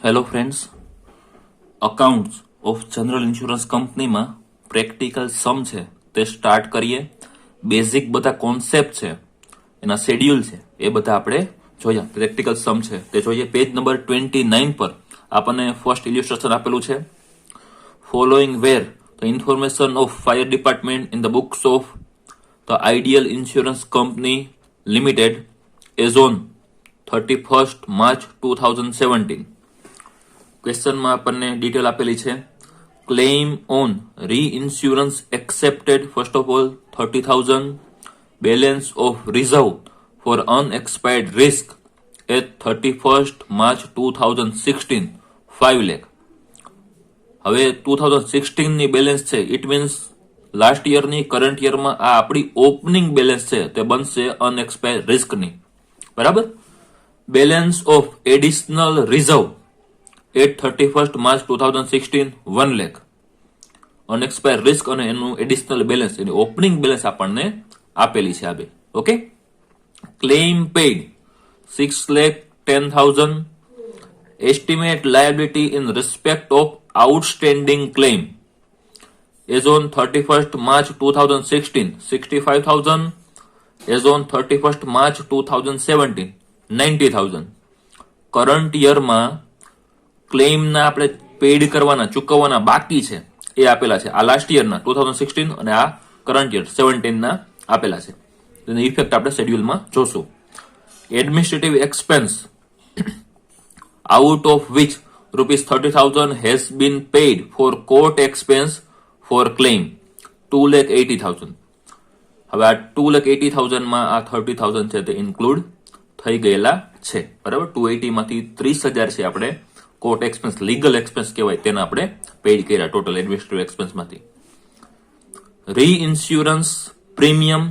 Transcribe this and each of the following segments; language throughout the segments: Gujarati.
Hello friends, accounts of general insurance કંપનીમાં પ્રેક્ટિકલ સમ છે તે સ્ટાર્ટ કરીએ. બેઝિક બધા કોન્સેપ્ટ છે, એના શેડ્યુલ છે, એ બધા આપણે જોયા. પ્રેક્ટિકલ સમ છે તે જોઈએ. પેજ નંબર 29 પર આપણને ફર્સ્ટ ઇલ્યુસ્ટ્રેશન આપેલું છે. Following were the information of fire department in the books of the Ideal Insurance Company Limited as on 31st March 2017. ક્વેશ્ચનમાં આપણને ડિટેલ આપેલી છે. Claim on reinsurance accepted first of all 30,000. Balance of reserve for unexpired risk at 31st March 2016 5 lakh. હવે 2016 ની બેલેન્સ છે, ઇટ મીન્સ લાસ્ટ યરની કરંટ યરમાં આ આપણી ઓપનિંગ બેલેન્સ છે તે બનશે અનએક્સપાયર્ડ રિસ્કની. બરાબર. Balance of additional reserve at 31st March 2016 1 lakh. Unexpire risk અને એનું એડિશનલ બેલેન્સ, એની ઓપનિંગ બેલેન્સ આપણને આપેલી છે આ બે. Okay. Claim paid 6,10,000. Estimate liability in respect of outstanding claim as on 31st March 2016 65,000. As on 31st March 2017 90,000. Current યરમાં ક્લેમના આપણે પેડ કરવાના, ચૂકવવાના બાકી છે એ આપેલા છે. આ લાસ્ટ યરના 2016 અને આ કરંટ યર 17 ના આપેલા છે. તેની ઇફેક્ટ આપણે શેડ્યુલમાં જોશું. Administrative expense out of which ₹30,000 has been paid for court expense for claim 2,80,000. હવે આ 2,80,000 માં આ 30,000 છે તે ઇન્ક્લુડ થઈ ગયેલા છે. બરાબર. 280 માંથી 30,000 છે આપણે કોર્ટ એક્સપેન્સ, લીગલ એક્સપેન્સ કહેવાય, તેના આપણે પેઇડ કર્યા ટોટલ એડમિનિસ્ટ્રેટિવ એક્સપેન્સમાંથી. રી ઇન્સ્યોરન્સ પ્રીમિયમ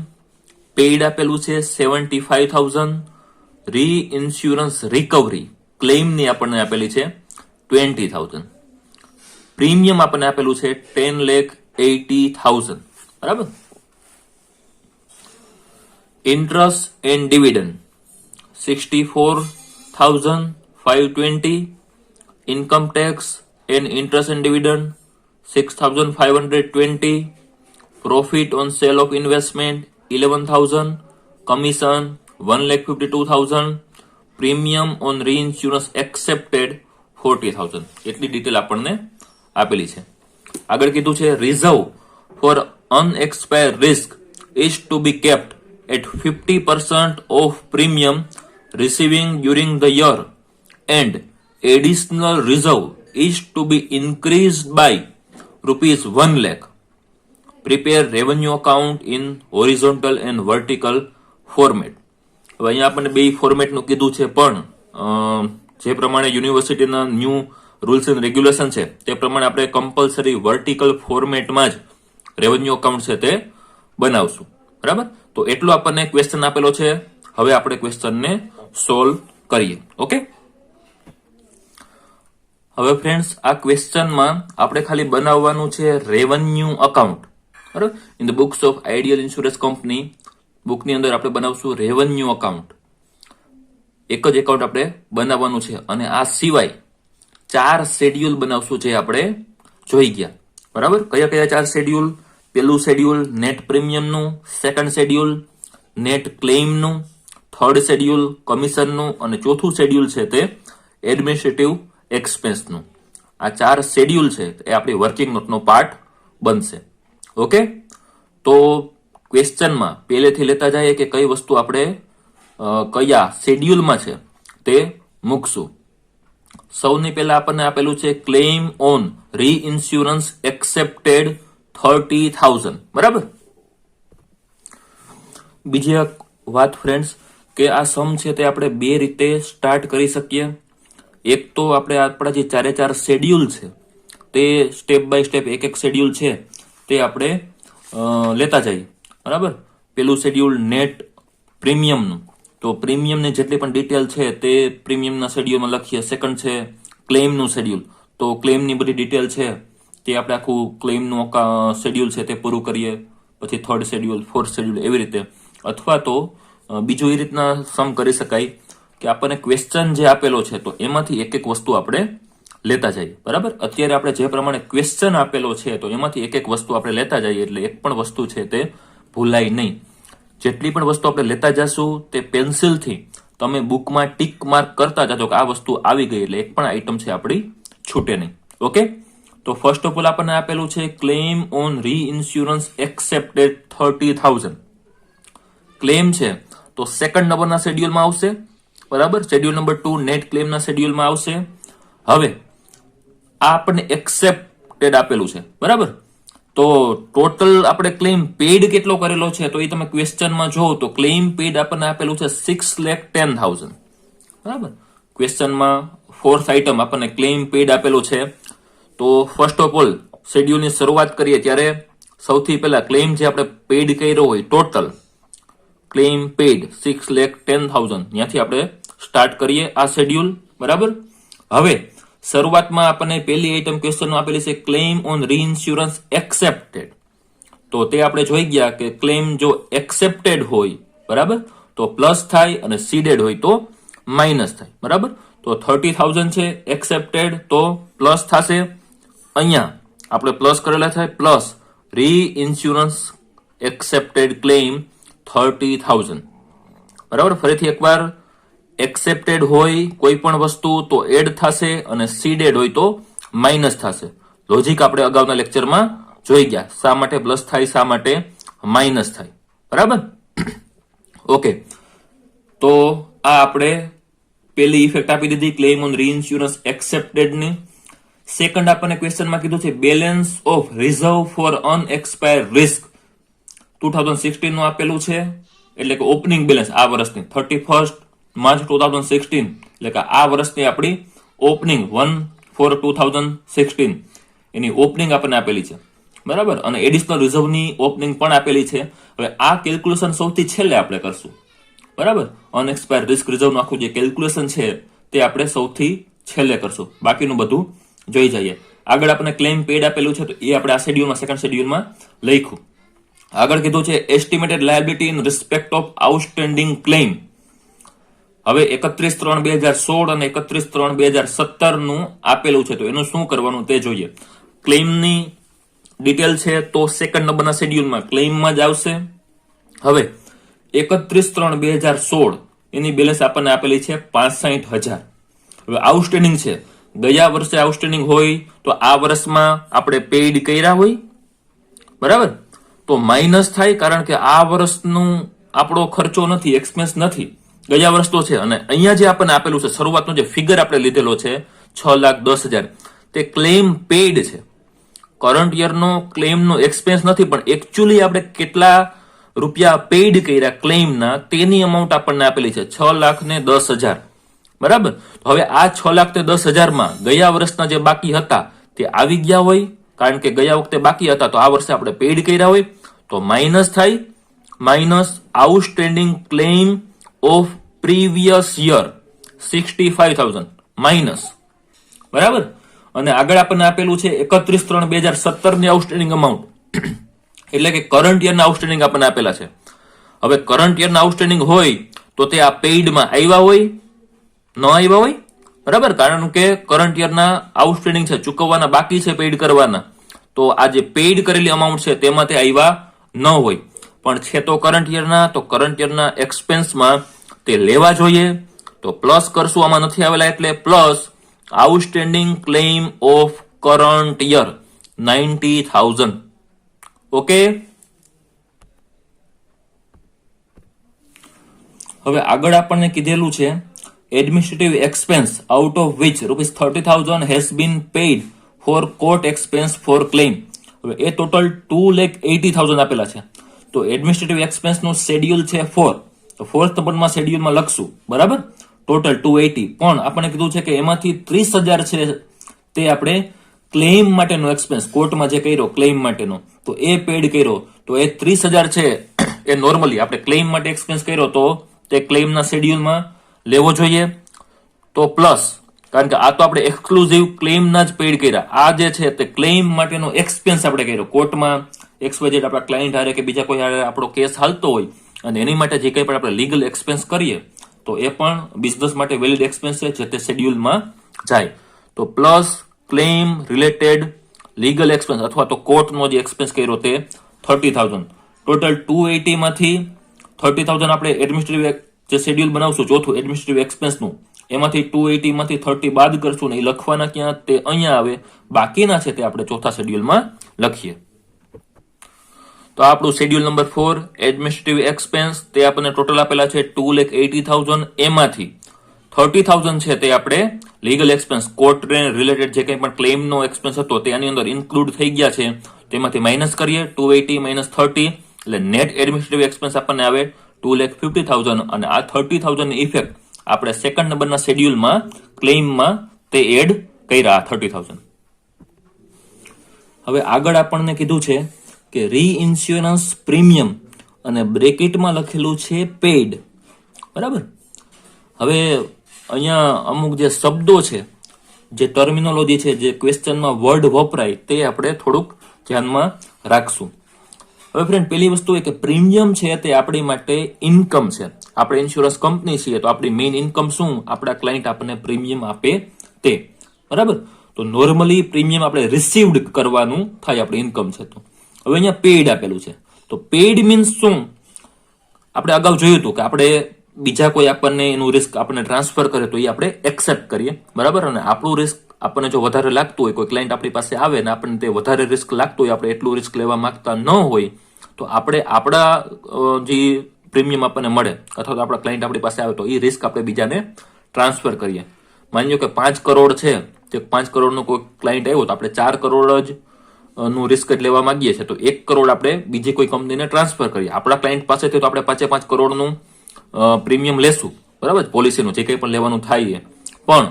પેઇડ આપેલું છે 75,000. રી ઇન્સ્યોરન્સ રિકવરી ક્લેમની આપણને આપેલી છે 20,000. પ્રીમિયમ આપણને આપેલું છે 10,80,000. બરાબર. Interest and dividend 64,520. Income tax and interest and dividend 6,520. Profit on sale of investment 11,000. Commission 1,52,000. Premium on reinsurance accepted 40,000. એટલી ડિટેલ આપણને આપેલી છે. આગળ કીધું છે reserve for unexpired risk is to be kept at 50% of premium receiving during the year and additional reserve is to be increased by ₹1 lakh. Prepare revenue account in horizontal and vertical format. હવે અહીંયા આપણને બે ફોર્મેટનું કીધું છે, પણ જે પ્રમાણે યુનિવર્સિટીના ન્યૂ રૂલ્સ એન્ડ રેગ્યુલેશન છે તે પ્રમાણે આપણે કમ્પલસરી વર્ટિકલ ફોર્મેટમાં જ રેવન્યુ અકાઉન્ટ છે તે બનાવશું. બરાબર. તો એટલો આપણને ક્વેશ્ચન આપેલો છે. હવે આપણે ક્વેશ્ચનને સોલ્વ કરીએ. ઓકે. હવે ફ્રેન્ડ્સ, આ ક્વેશ્ચનમાં આપણે ખાલી બનાવવાનું છે રેવન્યુ અકાઉન્ટ. બરાબર. In the books of Ideal Insurance Company બુકની અંદર આપણે બનાવશું રેવન્યુ અકાઉન્ટ. એક જ એકાઉન્ટ આપણે બનાવવાનું છે અને આ સિવાય 4 શેડ્યુલ બનાવશું જે આપણે જોઈ ગયા. બરાબર. કયા કયા 4 શેડ્યુલ? પેલું શેડ્યુલ નેટ પ્રીમિયમનું, સેકન્ડ શેડ્યુલ નેટ ક્લેમનું, થર્ડ શેડ્યુલ કમિશનનું અને ચોથું શેડ્યુલ છે તે એડમિનિસ્ટ્રેટિવ એક્સપેન્સનું. આ 4 શેડ્યુલ છે એ આપણી વર્કિંગ નોટનો પાર્ટ બનશે. ઓકે. તો ક્વેશ્ચનમાં પહેલેથી લેતા જઈએ કે કઈ વસ્તુ આપણે કયા શેડ્યુલમાં છે તે મૂકશું. સૌની પહેલા આપણને આપેલું છે ક્લેમ ઓન રી ઇન્સ્યોરન્સ એક્સેપ્ટેડ 30,000. બરાબર. બીજી એક વાત ફ્રેન્ડ્સ કે આ સમ છે તે આપણે બે રીતે સ્ટાર્ટ કરી શકીએ. એક તો આપણે આપણા જે 4 શેડ્યુલ છે તે સ્ટેપ બાય સ્ટેપ એક શેડ્યુલ છે તે આપણે લેતા જઈએ. બરાબર. પેલું શેડ્યુલ નેટ પ્રીમિયમનું, તો પ્રીમિયમની જેટલી પણ ડિટેલ છે તે પ્રીમિયમના શેડ્યુલમાં લખીએ. સેકન્ડ છે ક્લેમનું શેડ્યુલ, તો ક્લેમની બધી ડિટેલ છે તે આપણે આખું ક્લેમનું શેડ્યુલ છે તે પૂરું કરીએ. પછી થર્ડ શેડ્યુલ, ફોર્થ શેડ્યુલ, એવી રીતે. અથવા તો બીજું એ રીતના સમ કરી શકાય કે આપણને ક્વેશ્ચન જે આપેલો છે તો એમાંથી એક એક વસ્તુ આપણે લેતા જઈએ, બરાબર. અત્યારે આપણે જે પ્રમાણે ક્વેશ્ચન આપેલો છે તો એમાંથી એક એક વસ્તુ આપણે લેતા જઈએ, એટલે એક પણ વસ્તુ છે તે ભૂલાય નહીં. જેટલી પણ વસ્તુ આપણે લેતા જશું તે પેન્સિલથી તમે બુકમાં ટીક માર્ક કરતા જજો કે આ વસ્તુ આવી ગઈ, એટલે એક પણ આઈટમ છે આપણી છૂટે નહીં. ઓકે, તો ફર્સ્ટ ઓફ ઓલ આપણને આપેલું છે claim on reinsurance accepted 30,000. Claim છે તો સેકન્ડ નંબરના શેડ્યુલમાં આવશે, બરાબર. શેડ્યુલ નંબર 2 નેટ ક્લેમના શેડ્યુલમાં આવશે. હવે આ આપણને એક્સેપ્ટેડ આપેલું છે, બરાબર. તો ટોટલ આપણે ક્લેમ પેડ કેટલો કરેલો છે તો એ તમે ક્વેશ્ચનમાં જોવો તો ક્લેમ પેડ આપણને આપેલું છે 6,10,000, બરાબર. ક્વેશ્ચનમાં ફોર્થ આઈટમ આપણને ક્લેમ પેડ આપેલું છે. તો ફર્સ્ટ ઓફ ઓલ શેડ્યુલની શરૂઆત કરીએ ત્યારે સૌથી પહેલા ક્લેમ જે આપણે પેડ કર્યો હોય ટોટલ ક્લેમ પેડ 6,10,000 ત્યાંથી આપણે સ્ટાર્ટ કરીએ આ શેડ્યુલ, બરાબર. હવે શરૂઆતમાં આપણને પહેલી આઈટમ ક્વેશ્ચનમાં આપેલી છે ક્લેમ ઓન રીઇન્સ્યોરન્સ એક્સેપ્ટેડ. તો તે આપણે જોઈ ગયા કે ક્લેમ જો એક્સેપ્ટેડ હોય, બરાબર, તો પ્લસ થાય અને સીડેડ હોય તો માઇનસ થાય, બરાબર. તો 30,000 છે એક્સેપ્ટેડ તો પ્લસ થશે, અહીંયા આપણે પ્લસ કરેલા થાય પ્લસ રીઇન્સ્યોરન્સ એક્સેપ્ટેડ ક્લેમ 30,000, બરાબર. ફરીથી એકવાર એક્સેપ્ટેડ હોય કોઈ પણ વસ્તુ તો એડ થશે અને સીડેડ હોય તો માઇનસ થશે. લોજિક આપણે અગાઉના લેક્ચરમાં જોઈ ગયા, શા માટે પ્લસ થાય શા માટે માઇનસ થાય, બરાબર. ઓકે, તો આ આપણે પેલી ઇફેક્ટ આપી દીધી ક્લેમ ઓન રીઇન્સ્યોરન્સ એક્સેપ્ટેડની. સેકન્ડ આપણને ક્વેશ્ચનમાં કીધું છે balance of reserve for unexpired risk 2016 નું આપેલું છે, એટલે કે ઓપનિંગ બેલેન્સ આ વર્ષની 31st માર્ચ 2016, એટલે કે આ વર્ષની આપણી ઓપનિંગ 1/4/2016 એની ઓપનિંગ આપણને આપેલી છે, બરાબર. અને એડિશનલ રિઝર્વની ઓપનિંગ પણ આપેલી છે. હવે આ કેલ્ક્યુલેશન સૌથી છેલ્લે આપણે કરશું, બરાબર. અનએક્સપાયર્ડ રિસ્ક રિઝર્વનું આખું જે કેલ્ક્યુલેશન છે તે આપણે સૌથી છેલ્લે કરશું, બાકીનું બધું જોઈ જઈએ. આગળ આપણને ક્લેમ પેડ આપેલું છે તો એ આપણે આ શેડ્યુલમાં સેકન્ડ શેડ્યુલમાં લખ્યું. આગળ કીધું છે estimated liability in respect of outstanding claim. હવે 31/3/2016 અને 31/3/2017 નું આપેલું છે તો એનું શું કરવાનું તે જોઈએ. ક્લેમની ડિટેલ છે તો સેકન્ડ નંબરના શેડ્યુલમાં ક્લેમમાં જ આવશે. હવે 31/3/2016 એની બેલેન્સ આપણને આપેલી છે 65,000. હવે આઉટસ્ટેન્ડિંગ છે, ગયા વર્ષે આઉટસ્ટેન્ડિંગ હોય તો આ વર્ષમાં આપણે પેઇડ કર્યા હોય, બરાબર, તો માઇનસ થાય, કારણ કે આ વર્ષનું આપણો ખર્ચો નથી, એક્સપેન્સ નથી, ગયા વર્ષ તો છે. અને અહીંયા જે આપણને આપેલું છે શરૂઆતનો જે ફિગર આપણે લીધેલો છે 6,10,000 તે ક્લેમ પેઇડ છે. કરંટ યરનો ક્લેમનો એક્સપેન્સ નથી, પણ એકચ્યુઅલી આપણે કેટલા રૂપિયા પેઇડ કર્યા ક્લેમના તેની અમાઉન્ટ આપણને આપેલી છે 6,10,000, બરાબર. હવે આ 6,10,000 માં ગયા વર્ષના જે બાકી હતા તે આવી ગયા હોય, કારણ કે ગયા વખતે બાકી હતા તો આ વર્ષે આપણે પેઇડ કર્યા હોય તો માઇનસ થાય, minus outstanding claim of previous year 65,000 minus, બરાબર. અને આગળ આપણને આપેલું છે 31/3/2017 ની આઉટસ્ટેન્ડિંગ અમાઉન્ટ, એટલે કે કરંટ યરના આઉટસ્ટેન્ડિંગ આપણને આપેલા છે. હવે કરંટ યરના આઉટસ્ટેન્ડિંગ હોય તો તે આ પેઇડમાં આવ્યા હોય ન આવ્યા હોય, બરાબર, કારણ કે કરંટ યરના આઉટસ્ટેન્ડિંગ છે, ચૂકવવાના બાકી છે પેઇડ કરવાના, તો આ જે પેઇડ કરેલી અમાઉન્ટ છે તેમાં તે આવ્યા ન હોય, પણ છે તો કરંટ યરના એક્સપેન્સમાં તે લેવા જોઈએ. તો પ્લસ કરશું, આમાં નથી આવેલા એટલે plus outstanding claim of current year 90,000. Okay, હવે આગળ આપણને કીધેલું છે administrative expense out of which ₹30,000 has been paid for court expense for claim. હવે એ ટોટલ 2,80,000 આપેલા છે. તો એડમિનિસ્ટ્રેટિવ એક્સપેન્સ નું શેડ્યુલ છે 4, તો ફોર્થ નંબરમાં શેડ્યુલમાં લખશું, બરાબર. ટોટલ 280, પણ આપણને કીધું છે કે એમાંથી 30,000 છે તે આપણે ક્લેમ માટેનો એક્સપેન્સ કોર્ટમાં જે કર્યો ક્લેમ માટેનો તો એ પેડ કર્યો, તો એ 30,000 છે એ નોર્મલી આપણે ક્લેમ માટે એક્સપેન્સ કર્યો તો તે ક્લેમના શેડ્યુલમાં લેવો જોઈએ. તો પ્લસ, કારણ કે આ તો આપણે એક્સક્લુઝિવ ક્લેમના જ પેડ કર્યા, આ જે છે તે ક્લેમ માટેનો એક્સપેન્સ આપણે કર્યો, કોર્ટમાં XYZ આપણા ક્લાયન્ટ હારે કે બીજા કોઈ હારે આપણો કેસ હાલતો હોય અને એની માટે જે કંઈ પણ આપણે લીગલ એક્સપેન્સ કરીએ તો એ પણ બિઝનેસ માટે વેલિડ એક્સપેન્સ છે જે તે શેડ્યુલમાં જાય. તો plus claim related legal expense અથવા તો કોર્ટનો જે એક્સપેન્સ કર્યો તે 30,000. ટોટલ 280 માંથી 30,000 આપણે એડમિનિસ્ટ્રેટિવ જે શેડ્યુલ બનાવશું ચોથું એડમિનિસ્ટ્રેટિવ એક્સપેન્સનું, એમાંથી 280 માંથી 30 બાદ કરશું ને એ લખવાના ક્યાં તે અહીંયા આવે, બાકીના છે તે આપણે ચોથા શેડ્યુલમાં લખીએ. તો આપણું શેડ્યુલ નંબર 4 એડમિનિસ્ટ્રેટિવ એક્સપેન્સ તે આપણને ટોટલ આપેલા છે 2,80,000. એમાંથી 30,000 છે તે આપણે લીગલ એક્સપેન્સ કોર્ટ રિલેટેડ જે કંઈ પણ ક્લેમનો એક્સપેન્સ હતો તે આની અંદર ઇન્ક્લુડ થઈ ગયા છે, તેમાંથી માઇનસ કરીએ 280 માઇનસ 30 એટલે નેટ એડમિનિસ્ટ્રેટિવ એક્સપેન્સ આપણને આવે 2,50,000. અને આ 30,000 ની ઇફેક્ટ આપણે સેકન્ડ નંબરના શેડ્યુલમાં ક્લેમમાં તે એડ કર્યા 30,000. હવે આગળ આપણને કીધું છે કે રીઇન્સ્યોરન્સ પ્રીમિયમ અને બ્રેકેટમાં લખેલું છે પેઇડ. બરાબર. હવે અહીંયા અમુક જે શબ્દો છે, જે ટર્મિનોલોજી છે, જે ક્વેશ્ચનમાં વર્ડ વપરાય તે આપણે થોડુંક ધ્યાનમાં રાખશું. હવે ફ્રેન્ડ પહેલી વસ્તુ એ કે પ્રીમિયમ છે તે આપણી માટે ઇન્કમ છે. આપણે ઇન્સ્યોરન્સ કંપની છીએ તો આપણી મેઇન ઇન્કમ શું, આપણા ક્લાયન્ટ આપણને પ્રીમિયમ આપે તે. બરાબર. તો નોર્મલી પ્રીમિયમ આપણે રિસીવ્ડ કરવાનું થાય, આપણી ઇન્કમ છે. તો હવે અહીંયા પેઇડ આપેલું છે. તો પેઇડ મીન્સ શું, આપણે અગાઉ જોયું હતું કે આપણે બીજા કોઈ આપણને એનું રિસ્ક આપણને ટ્રાન્સફર કરે તો એ આપણે એક્સેપ્ટ કરીએ. બરાબર. અને આપણું રિસ્ક આપણને જો વધારે લાગતું હોય, કોઈ ક્લાયન્ટ આપણી પાસે આવે ને આપણને તે વધારે રિસ્ક લાગતું હોય, આપણે એટલું રિસ્ક લેવા માંગતા ન હોય, તો આપણે આપણા જે પ્રીમિયમ આપણને મળે અથવા તો આપણા ક્લાયન્ટ આપણી પાસે આવે તો એ રિસ્ક આપણે બીજાને ટ્રાન્સફર કરીએ. માની લો કે 5 કરોડ છે, તે 5 કરોડનો કોઈ ક્લાયન્ટ આવ્યો તો આપણે 4 કરોડ જ નું રિસ્ક જ લેવા માંગીએ છીએ, તો 1 કરોડ આપણે બીજી કોઈ કંપનીને ટ્રાન્સફર કરીએ. આપણા ક્લાયન્ટ પાસેથી તો આપણે 5 કરોડનું પ્રીમિયમ લેશું, બરાબર, પોલિસીનું જે કંઈ પણ લેવાનું થાય, પણ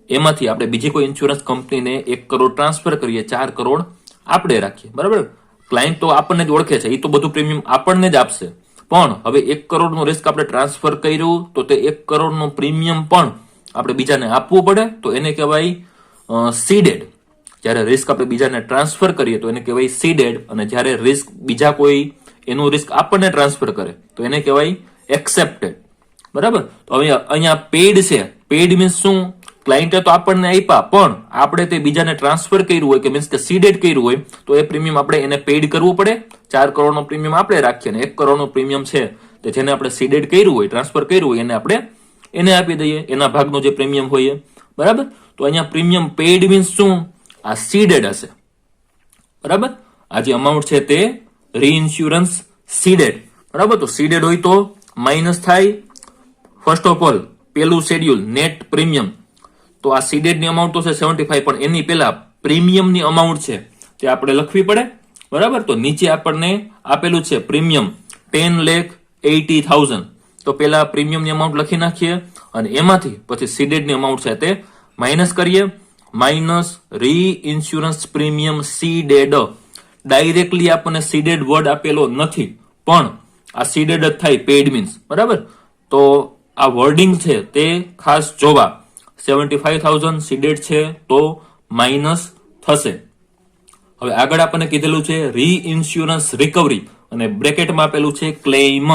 એમાંથી આપણે બીજી કોઈ ઇન્સ્યોરન્સ કંપનીને 1 કરોડ ટ્રાન્સફર કરીએ, 4 કરોડ આપણે રાખીએ. બરાબર. ક્લાયન્ટ તો આપણને જ ઓળખે છે, એ તો બધું પ્રીમિયમ આપણને જ આપશે, પણ હવે 1 કરોડનું રિસ્ક આપણે ટ્રાન્સફર કર્યું તો તે 1 કરોડનું પ્રીમિયમ પણ આપણે બીજાને આપવું પડે, તો એને કહેવાય સીડેડ. જ્યારે રિસ્ક આપણે બીજાને ટ્રાન્સફર કરીએ તો એને કહેવાય સીડેડ, અને જ્યારે રિસ્ક બીજા કોઈ એનું રિસ્ક આપણને ટ્રાન્સફર કરે તો એને કહેવાય એક્સેપ્ટેડ. બરાબર. તો હવે અહીંયા પેઇડ છે. પેઇડ મીન્સ શું, ક્લાયન્ટે તો આપણને આપ્યા પણ આપણે તે બીજાને ટ્રાન્સફર કર્યું હોય કે મીન્સ કે સીડેડ કર્યું હોય તો એ પ્રીમિયમ આપણે એને પેઇડ કરવું પડે. 4 કરોડનો પ્રીમિયમ આપણે રાખીએ અને 1 કરોડનું પ્રીમિયમ છે તે જેને આપણે સીડેડ કર્યું હોય, ટ્રાન્સફર કર્યું હોય, એને આપણે એને આપી દઈએ, એના ભાગનું જે પ્રીમિયમ હોય. બરાબર. તો અહીંયા પ્રીમિયમ પેઇડ મીન્સ શું, આ સીડેડ હશે. બરાબર. આ જે અમાઉન્ટ છે તે રીઇન્સ્યોરન્સ સીડેડ. બરાબર. તો સીડેડ હોય તો માઇનસ થાય. ફર્સ્ટ ઓફ ઓલ પેલું શેડ્યુલ નેટ પ્રીમિયમ, તો આ સીડેડની અમાઉન્ટ તો છે 75, પણ એની પહેલા પ્રીમિયમની અમાઉન્ટ છે તે આપણે લખવી પડે. બરાબર. તો નીચે આપણને આપેલું છે પ્રીમિયમ 10,80,000, તો પેલા પ્રીમિયમની અમાઉન્ટ લખી નાખીએ અને એમાંથી પછી સીડેડની અમાઉન્ટ છે તે માઇનસ કરીએ. Minus reinsurance premium ceded. Directly આપણને સીડેડ વર્ડ આપેલો નથી, પણ આ સીડેડ જ થાય, પેઇડ મીન્સ. બરાબર. તો આ વર્ડિંગ છે તે ખાસ જોવા. 75,000 સીડેડ છે તો માઇનસ થશે. હવે આગળ આપણને કીધેલું છે રીઇન્સ્યોરન્સ રિકવરી અને બ્રેકેટમાં આપેલું છે ક્લેમ.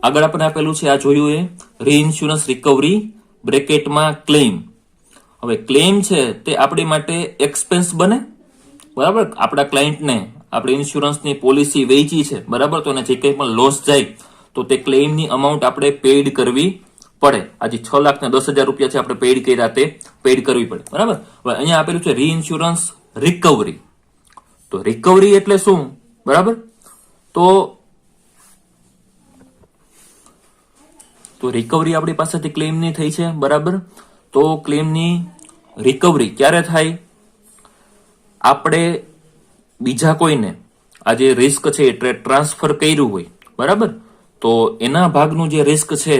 આગળ આપણને આપેલું છે, આ જોયું એ રીઇન્સ્યોરન્સ રિકવરી બ્રેકેટમાં ક્લેમ. હવે ક્લેમ છે તે આપણી માટે એક્સપેન્સ બને. બરાબર. આપણા ક્લાયન્ટને આપણે ઇન્સ્યોરન્સની પોલિસી વેચી છે, બરાબર, તો એને જે કંઈ પણ લોસ જાય તો તે ક્લેમની અમાઉન્ટ આપણે પેઇડ કરવી પડે. આજે 6,10,000 રૂપિયા છે આપણે પેઇડ કર્યા, તે પેઇડ કરવી પડે. બરાબર. હવે અહીંયા આપેલું છે રીઇન્સ્યોરન્સ રિકવરી. તો રિકવરી એટલે શું? બરાબર. તો રિકવરી આપણી પાસેથી ક્લેમની થઈ છે. બરાબર. તો ક્લેમની રિકવરી ક્યારે થાય? આપણે બીજા કોઈને આ જે રિસ્ક છે એ ટ્રાન્સફર કર્યું હોય, બરાબર, તો એના ભાગનું જે રિસ્ક છે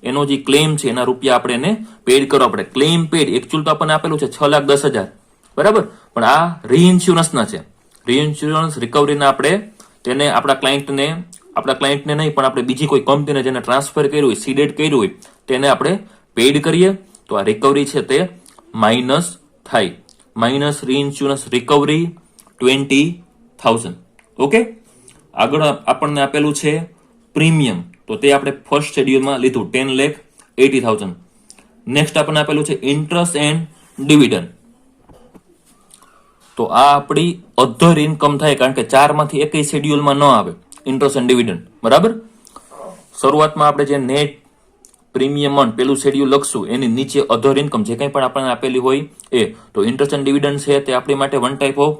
એનો જે ક્લેમ છે એના રૂપિયા આપણે એને પેડ કરવા પડે. ક્લેમ પેડ એકચ્યુઅલ તો આપણને આપેલું છે 6,10,000, બરાબર, પણ આ રીઇન્સ્યોરન્સના છે. રીઇન્સ્યોરન્સ રિકવરીના આપણે તેને આપણા ક્લાયન્ટને નહીં પણ આપણે બીજી કોઈ કંપનીને જેને ટ્રાન્સફર કર્યું હોય, સીડેડ કર્યું હોય, તેને આપણે પેડ કરીએ તો આ રિકવરી છે તે માઇનસ થાય. Minus reinsurance recovery 20,000. ઓકે. આગળ આપણને આપેલું છે પ્રીમિયમ. તો તે આપણે ફર્સ્ટ શેડ્યુલમાં લીધું 10,80,000. નેક્સ્ટ આપણને આપેલું છે ઇન્ટરેસ્ટ એન્ડ ડિવિડન્ડ. તો આ આપણી અધર ઇન્કમ થાય, કારણ કે 4 માંથી એકેય શેડ્યુલમાં ન આવે ઇન્ટરેસ્ટ એન્ડ ડિવિડન્ડ. બરાબર. શરૂઆતમાં આપણે જે નેટ પ્રીમિયમ અર્ન પેલું શેડ્યુલ લખશું, એની નીચે અધર ઇન્કમ જે કંઈ પણ આપણને આપેલી હોય એ. તો ઇન્ટરેસ્ટ એન્ડ ડિવિડન્ડ છે તે આપણી માટે one type of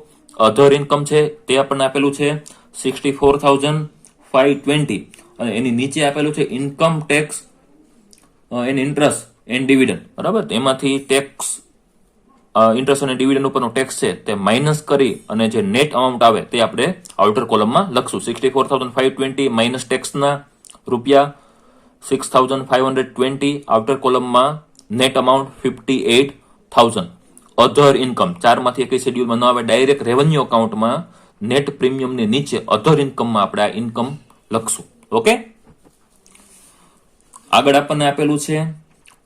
other income છે, તે આપણને આપેલું છે 64,520. અને એની નીચે આપેલું છે income tax and interest and dividend. બરાબર. એમાંથી ટેક્સ ઇન્ટરેસ્ટ અને ડિવિડન્ડ ઉપરનો ટેક્સ છે તે માઇનસ કરી અને જે નેટ અમાઉન્ટ આવે તે આપણે આઉટર કોલમમાં લખશું. 64,520 માઇનસ ટેક્સના રૂપિયા 6,520, આઉટર કોલમમાં નેટ અમાઉન્ટ 58,000. અધર ઇન્કમ 4 માંથી એકઈ શેડ્યુલમાં ન આવે, ડાયરેક્ટ રેવન્યુ અકાઉન્ટમાં નેટ પ્રીમિયમની નીચે અધર ઇન્કમમાં આપણે આ ઇન્કમ લખશું. ઓકે. આગળ આપણને આપેલું છે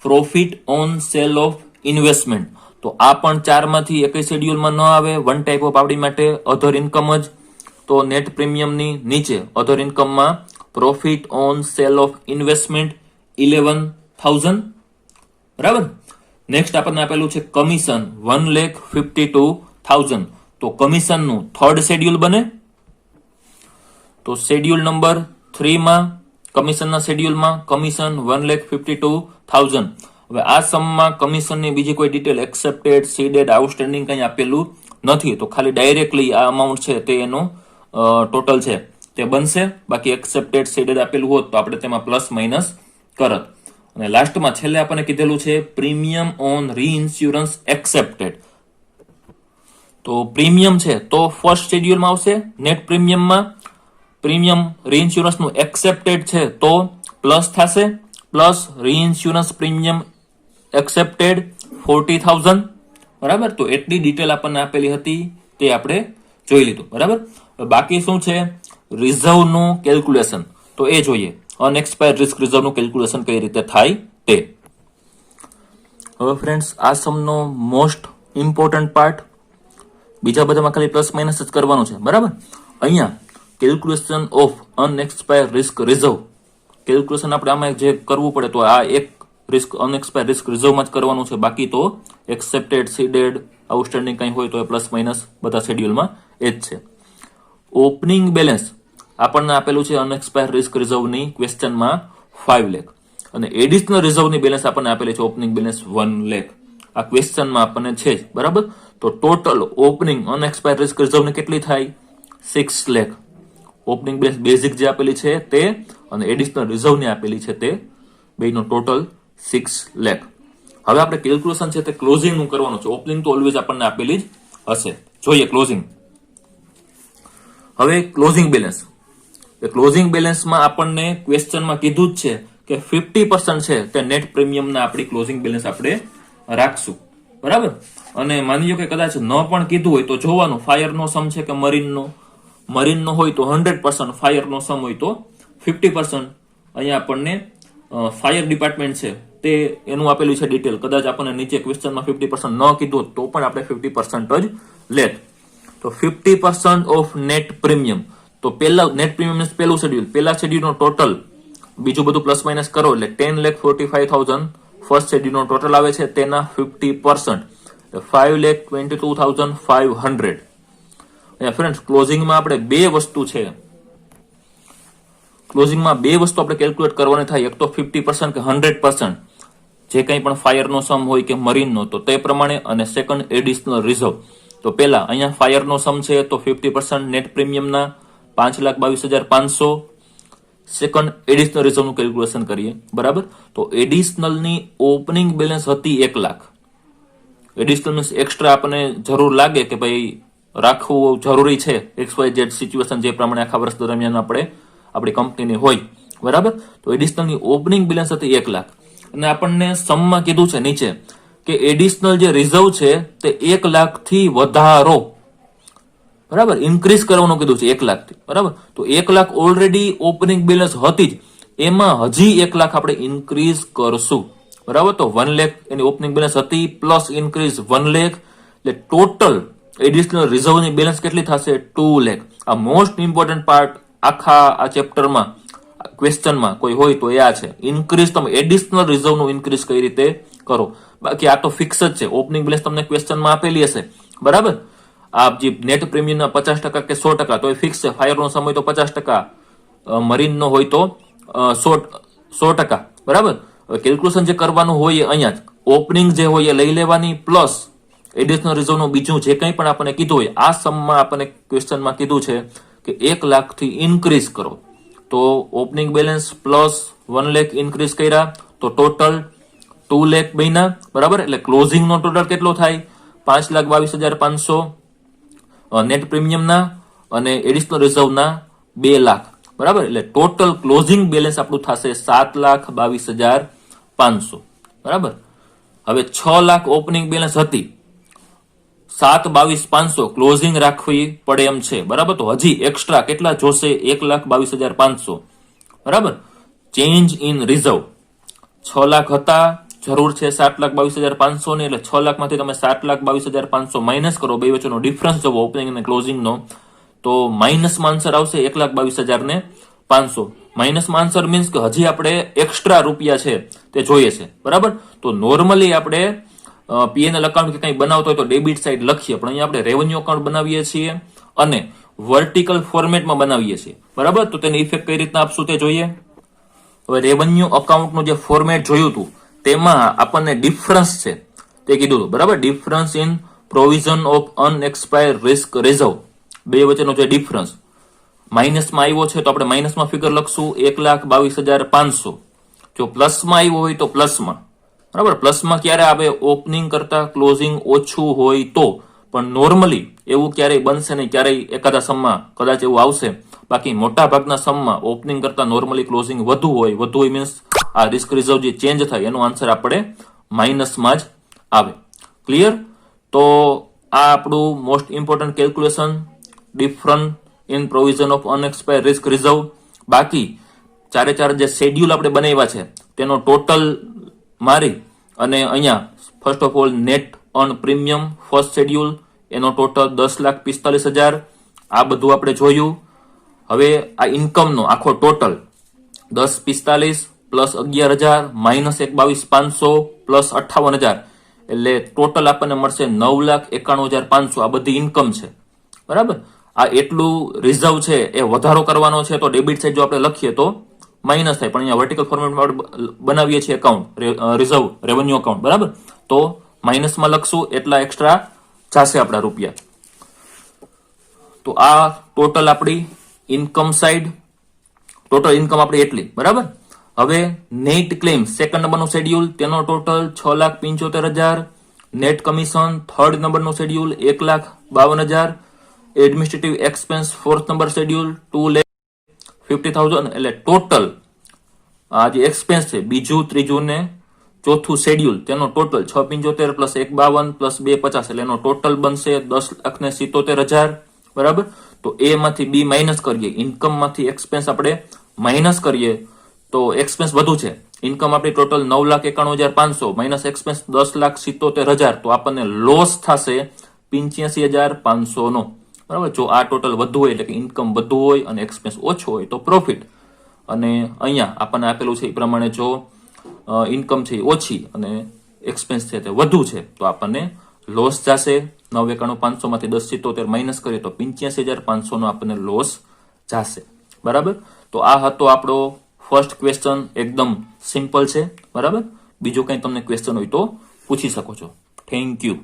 profit on sale of investment. તો આ પણ 4 માંથી એકઈ શેડ્યુલમાં ન આવે, વન ટાઈપ ઓફ આપણી માટે અધર ઇન્કમ જ. તો નેટ પ્રીમિયમની નીચે અધર ઇન્કમમાં profit on sale of investment 11,000. બરાબર. નેક્સ્ટ આપણને આપેલું છે કમિશન 1,52,000. તો કમિશનનું થર્ડ શેડ્યુલ બને. તો શેડ્યુલ નંબર 3 માં કમિશનના શેડ્યુલમાં કમિશન 1,52,000. હવે આ સમમાં કમિશનની બીજી કોઈ ડિટેલ એક્સેપ્ટેડ, સીડેડ, આઉટસ્ટેન્ડિંગ કંઈ આપેલું નથી. તો ખાલી ડાયરેક્ટલી આ અમાઉન્ટ છે તે એનો ટોટલ છે તે બનશે. બાકી એક્સેપ્ટેડ, સીડેડ આપેલું હોત તો આપણે તેમાં પ્લસ માઇનસ કરત. અને લાસ્ટમાં છેલ્લે આપણને કીધેલું છે પ્રીમિયમ ઓન રીઇન્સ્યોરન્સ એક્સેપ્ટેડ. તો પ્રીમિયમ છે તો ફર્સ્ટ શેડ્યુલમાં આવશે. નેટ પ્રીમિયમમાં પ્રીમિયમ રીઇન્સ્યોરન્સનું એક્સેપ્ટેડ છે તો પ્લસ થશે, પ્લસ રીઇન્સ્યોરન્સ પ્રીમિયમ એક્સેપ્ટેડ 40,000. બરાબર. તો એટલી ડિટેલ આપણને આપેલી હતી તે આપણે જોઈ લીધું. બરાબર. બાકી શું છે? રિઝર્વનું કેલ્ક્યુલેશન. તો એ જોઈએ, અનએક્સપાયર્ડ રિસ્ક રિઝર્વનું કેલ્ક્યુલેશન કઈ રીતે થાય તે. હવે ફ્રેન્ડ્સ, આ સમનો મોસ્ટ ઇમ્પોર્ટન્ટ પાર્ટ. બીજા બધામાં ખાલી પ્લસ માઇનસ જ કરવાનું છે. બરાબર. અહીંયા calculation of unexpired risk reserve calculation આપણે આમાં જે કરવું પડે તો આ એક રિસ્ક અનએક્સપાયર્ડ રિસ્ક રિઝર્વમાં જ કરવાનું છે. બાકી તો એક્સેપ્ટેડ, સીડેડ, આઉટસ્ટેન્ડિંગ કંઈ હોય તો એ પ્લસ માઇનસ બધા શેડ્યુલમાં એ જ છે. ઓપનિંગ બેલેન્સ આપણને આપેલું છે અનએક્સપાયર્ડ રિસ્ક રિઝર્વની ક્વેશ્ચનમાં 5 લાખ અને એડિશનલ રિઝર્વની બેલેન્સ આપણને આપેલી છે ઓપનિંગ બેલેન્સ 1 લાખ. આ ક્વેશ્ચનમાં આપણને છે જ. બરાબર. તો ટોટલ ઓપનિંગ અનએક્સપાયર્ડ રિસ્ક રિઝર્વની કેટલી થાય? 6 લાખ. ઓપનિંગ બેલેન્સ બેઝિક જે આપેલી છે તે અને એડિશનલ રિઝર્વની આપેલી છે તે બેનો ટોટલ 6 લાખ. હવે આપણે કેલ્ક્યુલેશન છે તે ક્લોઝિંગનું કરવાનું છે. ઓપનિંગ તો ઓલવેઝ આપણને આપેલી જ હશે. જોઈએ ક્લોઝિંગ. હવે ક્લોઝિંગ બેલેન્સ. ક્લોઝિંગ બેલેન્સમાં આપણને ક્વેશ્ચનમાં કીધું જ છે કે 50% છે તે નેટ પ્રીમિયમના આપણી ક્લોઝિંગ બેલેન્સ આપણે રાખશું. બરાબર. અને માની લો કે કદાચ ન પણ કીધું હોય તો જોવાનું ફાયરનો સમ છે કે મરીનનો હોય તો 100%, ફાયરનો સમ હોય તો 50%. અહીંયા આપણને ફાયર ડિપાર્ટમેન્ટ છે તે એનું આપેલું છે ડિટેલ. કદાચ આપણને નીચે ક્વેશ્ચનમાં 50% ન કીધું તો પણ આપણે 50% જ લેત. તો 50% ઓફ નેટ પ્રીમિયમ. તો પહેલા નેટ પ્રીમિયમ પહેલું શેડ્યુલ, પહેલા શેડ્યુલનો ટોટલ, બીજું બધું પ્લસ માઇનસ કરો એટલે 10,45,000 ફર્સ્ટ શેડ્યુલનો ટોટલ આવે છે. તેના 50% 5,22,500. ફ્રેન્ડ્સ, ક્લોઝિંગમાં આપણે બે વસ્તુ છે. ક્લોઝિંગમાં બે વસ્તુ આપણે કેલ્ક્યુલેટ કરવાની થાય. એક તો 50% કે 100% જે કંઈ પણ ફાયરનો સમ હોય કે મરીનનો તો તે પ્રમાણે, અને સેકન્ડ એડિશનલ રિઝર્વ. તો પહેલા અહીંયા ફાયરનો સમ છે તો 50% નેટ પ્રીમિયમના 5,22,500. સેકન્ડ એડિશનલ રિઝર્વનું કેલ્ક્યુલેશન કરીએ. બરાબર. તો એડિશનલની ઓપનિંગ બેલેન્સ હતી 1 લાખ. એડિશનલ મીન્સ એક્સ્ટ્રા આપણને જરૂર લાગે કે ભાઈ રાખવું જરૂરી છે, XYZ સિચ્યુએશન જે પ્રમાણે આખા વર્ષ દરમિયાન આપણે આપણી કંપનીની હોય. બરાબર. તો એડિશનલની ઓપનિંગ બેલેન્સ હતી 1 લાખ અને આપણને સમમાં કીધું છે નીચે કે એડિશનલ જે રિઝર્વ છે તે 1 લાખથી વધારો, બરાબર, ઇન્ક્રીઝ કરવાનું કીધું છે 1 લાખથી. બરાબર. તો 1 લાખ ઓલરેડી ઓપનિંગ બેલેન્સ હતી જ, એમાં હજી 1 લાખ આપણે ઇન્ક્રીઝ કરશું. બરાબર. તો 1 લાખ એની ઓપનિંગ બેલેન્સ હતી પ્લસ ઇન્ક્રીઝ 1 લાખ એટલે ટોટલ એડિશનલ રિઝર્વની બેલેન્સ કેટલી થશે? 2 લાખ. આ મોસ્ટ ઇમ્પોર્ટન્ટ પાર્ટ આખા આ ચેપ્ટરમાં ક્વેશ્ચનમાં કોઈ હોય તો એ આ છે, ઇન્ક્રીઝ તમે એડિશનલ રિઝર્વનું ઇન્ક્રીઝ કઈ રીતે કરો. બાકી આ તો ફિક્સ જ છે. ઓપનિંગ બેલેન્સ તમને ક્વેશ્ચનમાં આપેલી હશે, બરાબર. આ જે નેટ પ્રીમિયમના 50% કે 100% તો એ ફિક્સ છે. ફાયરનો સમય તો 50%, મરીનનો હોય તો 100%, બરાબર. હવે કેલ્ક્યુલેશન જે કરવાનું હોય એ અહીંયા જ ઓપનિંગ જે હોય એ લઈ લેવાની, પ્લસ એડિશનલ રિઝર્વનું બીજું જે કંઈ પણ આપણને કીધું હોય, આ સમમાં આપણને ક્વેશ્ચનમાં કીધું છે કે 1 લાખથી ઇન્ક્રીઝ કરો. તો opening balance plus 1 lakh increase કર્યા તો ટોટલ 2 લાખ બન્યા, બરાબર. એટલે ક્લોઝિંગનો ટોટલ કેટલો થાય? 5,22,500 નેટ પ્રીમિયમના અને એડિશનલ રિઝર્વના 2 લાખ, બરાબર. એટલે ટોટલ ક્લોઝિંગ બેલેન્સ આપણું થશે 7,22,500, બરાબર. હવે 6 લાખ ઓપનિંગ બેલેન્સ હતી, 7,22,500 ક્લોઝિંગ રાખવી પડે એમ છે, બરાબર. તો હજી એક્સ્ટ્રા કેટલા જોશે? 1,22,500, બરાબર. ચેન્જ ઇન રિઝર્વ 6 લાખ હતા, જરૂર છે 7,22,500 ની, એટલે 6 લાખમાંથી તમે 7,22,500 માઇનસ કરો, બે વચ્ચેનો ડિફરન્સ જુઓ ઓપનિંગ અને ક્લોઝિંગનો, તો માઇનસમાં આન્સર આવશે 1,22,500. માઇનસમાં આન્સર મીન્સ કે હજી આપણે એક્સ્ટ્રા રૂપિયા છે તે જોઈએ છે, બરાબર. તો નોર્મલી આપણે પીએનએલ એકાઉન્ટ કે કંઈ બનાવતો હોય તો ડેબિટ સાઇડ લખીએ, પણ અહીંયા આપણે રેવન્યુ એકાઉન્ટ બનાવીએ છીએ અને વર્ટિકલ ફોર્મેટમાં બનાવીએ છીએ, બરાબર. તો તેની ઇફેક્ટ કઈ રીતના આપશું તે જોઈએ. હવે રેવન્યુ એકાઉન્ટનું જે ફોર્મેટ જોયું હતું તેમાં આપણને ડિફરન્સ છે તે કીધું હતું, બરાબર. Difference in provision of unexpire risk reserve, બે વચ્ચેનો જે ડિફરન્સ માઇનસમાં આવ્યો છે તો આપણે માઇનસમાં ફિગર લખશું 1,22,500. જો પ્લસમાં આવ્યો હોય તો પ્લસમાં, બરાબર. પ્લસમાં ક્યારે આવે? ઓપનિંગ કરતા ક્લોઝિંગ ઓછું હોય તો. પણ નોર્મલી એવું ક્યારેય બનશે નહીં, ક્યારેય એકાદા સમમાં કદાચ એવું આવશે. બાકી મોટા ભાગના સમમાં ઓપનિંગ કરતા નોર્મલી ક્લોઝિંગ વધુ હોય મીન્સ આ રિસ્ક રિઝર્વ જે ચેન્જ થાય એનો આન્સર આપણે માઇનસમાં જ આવે. ક્લિયર? તો આ આપણું most important calculation, different in provision of unexpire risk reserve. બાકી ચારે ચાર જે શેડ્યુલ આપણે બનાવ્યા છે તેનો ટોટલ મારી અને અહીંયા first of all net earn premium first schedule એનો ટોટલ 10,45,000, આ બધું આપણે જોયું. હવે આ ઇન્કમનો આખો ટોટલ 10,45 પ્લસ 11,000 માઇનસ 1,22,500 પ્લસ 58,000, એટલે ટોટલ આપણને મળશે 9,91,500. આ બધી ઇન્કમ છે, બરાબર. આ એટલું રિઝર્વ છે એ વધારો કરવાનો છે તો ડેબિટ સાઇડ જો આપણે લખીએ તો માઇનસ થાય, પણ અહીંયા વર્ટિકલ ફોર્મેટમાં બનાવીએ છીએ એકાઉન્ટ રિઝર્વ રેવન્યુ એકાઉન્ટ, બરાબર. તો માઇનસમાં લખશું એટલા એક્સ્ટ્રા જશે આપણા રૂપિયા. તો આ ટોટલ આપણી ઇન્કમ સાઇડ, ટોટલ ઇન્કમ આપણી એટલી, બરાબર. હવે નેટ ક્લેમ સેકન્ડ નંબરનું શેડ્યુલ તેનો ટોટલ 6,75,000. નેટ કમિશન થર્ડ નંબરનું schedule 1,52,000. Administrative expense fourth number schedule 2,50,000. એટલે ટોટલ આ જે એક્સપેન્સ છે બીજું, ત્રીજું ને ચોથું શેડ્યુલ તેનો ટોટલ 6,75 પ્લસ 1,52 પ્લસ 2,50, એટલે એનો ટોટલ બનશે 10,77,000, બરાબર. તો એ માંથી બી માઇનસ કરીએ, ઇન્કમ માંથી એક્સપેન્સ આપણે માઇનસ કરીએ તો એક્સપેન્સ વધુ છે. ઇન્કમ આપણી ટોટલ 9,91,500 માઇનસ એક્સપેન્સ 10,77,000, તો આપણને લોસ થશે 85,500 નો, બરાબર. જો આ ટોટલ વધુ હોય એટલે કે ઇન્કમ વધુ હોય અને એક્સપેન્સ ઓછો હોય તો પ્રોફિટ. અને અહીંયા આપણને આપેલું છે એ પ્રમાણે જો ઇન્કમ છે એ ઓછી અને એક્સપેન્સ છે તે વધુ છે તો આપણને લોસ જશે. 9,91,500 માંથી 10,77 માઇનસ કરીએ તો 85,500 નો આપણને લોસ જશે, બરાબર. તો આ હતો આપણો ફર્સ્ટ ક્વેશ્ચન, એકદમ સિમ્પલ છે, બરાબર. બીજો કંઈ તમને ક્વેશ્ચન હોય તો પૂછી શકો છો. Thank you.